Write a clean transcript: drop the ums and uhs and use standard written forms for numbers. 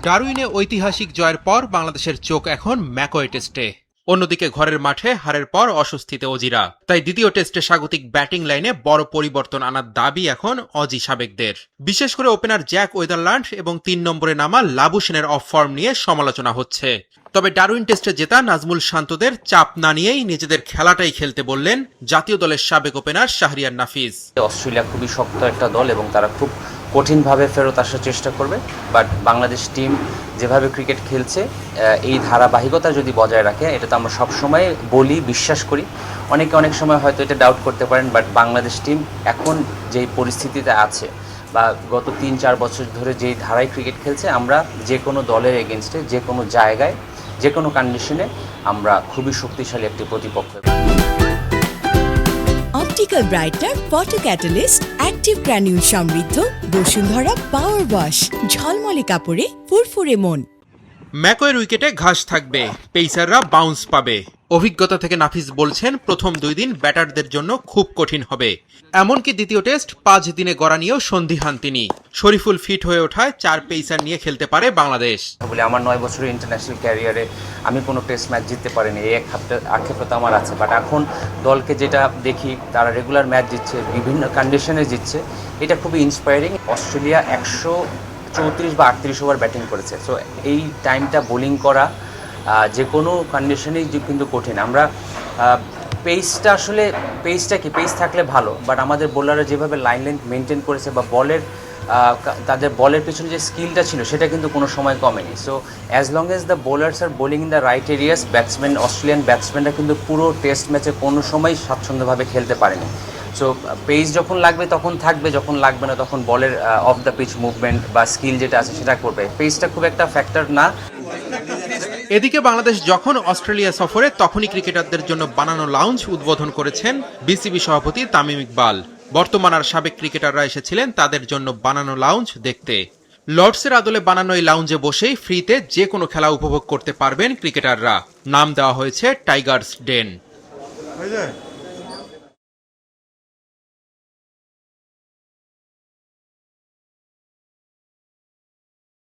ডারউইনে ঐতিহাসিক জয়ের পর বাংলাদেশের চোখ এখন ম্যাকওয়ে টেস্টে। অন্যদিকে ঘরের মাঠে হারের পর অস্বস্তিতে অজিরা। তাই দ্বিতীয় টেস্টে স্বাগতিক ব্যাটিং লাইনে বড় পরিবর্তন আনার দাবি এখন অজি সাবেকদের। বিশেষ করে ওপেনার জ্যাক ওয়েদারল্যান্ড এবং ৩ নম্বরে নামা লাবুসেনের অফ ফর্ম নিয়ে সমালোচনা হচ্ছে। তবে ডারউইন টেস্টে জেতা নাজমুল শান্তদের চাপ না নিয়েই নিজেদের খেলাটাই খেলতে বললেন জাতীয় দলের সাবেক ওপেনার শাহরিয়ার নাফিজ। অস্ট্রেলিয়া খুবই শক্ত একটা দল এবং তারা খুব কঠিনভাবে ফেরত আসার চেষ্টা করবে, বাট বাংলাদেশ টিম যেভাবে ক্রিকেট খেলছে এই ধারাবাহিকতা যদি বজায় রাখে, এটা তো আমরা সবসময় বলি, বিশ্বাস করি। অনেকে অনেক সময় হয়তো এটা ডাউট করতে পারেন, বাট বাংলাদেশ টিম এখন যেই পরিস্থিতিতে আছে বা গত ৩-৪ বছর ধরে যেই ধারায় ক্রিকেট খেলছে, আমরা যে কোনো দলের এগেনস্টে যে কোনো জায়গায় যে কোনো কন্ডিশনে আমরা খুবই শক্তিশালী একটি প্রতিপক্ষ। Optical brighter photo catalyst active granule সমৃদ্ধ বসুন্ধরা পাওয়ার ওয়াশ, ঝলমলে কাপড়ে ফুরফুরে মন। ম্যাকওয়ের উইকেটে ঘাস থাকবে, পেসাররা বাউন্স পাবে। অভিজ্ঞতা থেকে নাফিস বলছেন প্রথম 2 দিন ব্যাটারদের জন্য খুব কঠিন হবে। এমনকি দ্বিতীয় টেস্ট 5 দিনে গড়া নিয়েও সন্দিহান তিনি। শরীফুল ফিট হয়ে ওঠায় 4 পেসার নিয়ে খেলতে পারে বাংলাদেশ। বলে আমার 9 বছরের ইন্টারন্যাশনাল ক্যারিয়ারে আমি কোনো টেস্ট ম্যাচ জিততে পারিনি, এই আক্ষেপতা আমার আছে। বাট এখন দলকে যেটা দেখি, তারা রেগুলার ম্যাচ জিতছে, বিভিন্ন কন্ডিশনে জিতছে, এটা খুবই ইন্সপায়ারিং। অস্ট্রেলিয়া 134 বা 38 ওভার ব্যাটিং করেছে। সো এই টাইমটা বোলিং করা যে কোনো কন্ডিশনেই কিন্তু কঠিন। আমরা পেসটা আসলে পেস থাকলে ভালো, বাট আমাদের বোলাররা যেভাবে লাইন লেন্থ মেনটেন করেছে বা তাদের বলের পিছনে যে স্কিলটা ছিল, সেটা কিন্তু কোনো সময় কমেনি। So as long as the bowlers are bowling in the right areas, Australian ব্যাটসম্যানরা কিন্তু পুরো টেস্ট ম্যাচে কোনো সময় স্বাচ্ছন্দ্যভাবে খেলতে পারেনি। সো পেস যখন লাগবে তখন থাকবে, যখন লাগবে না তখন বলের অফ দ্য পিচ মুভমেন্ট বা স্কিল যেটা আছে সেটা করবে। পেসটা খুব একটা ফ্যাক্টর না। এদিকে বাংলাদেশ যখন অস্ট্রেলিয়া সফরে, তখনই ক্রিকেটারদের জন্য বানানো লাউঞ্জ উদ্বোধন করেছেন বিসিবি সভাপতি তামিম ইকবাল। বর্তমান আর সাবেক ক্রিকেটাররা এসেছিলেন তাদের জন্য বানানো লাউঞ্জ দেখতে। লর্ডসের আদলে বানানো এই লাউঞ্জে বসেই ফ্রিতে যে কোনো খেলা উপভোগ করতে পারবেন ক্রিকেটাররা। নাম দেওয়া হয়েছে টাইগার্স ডেন।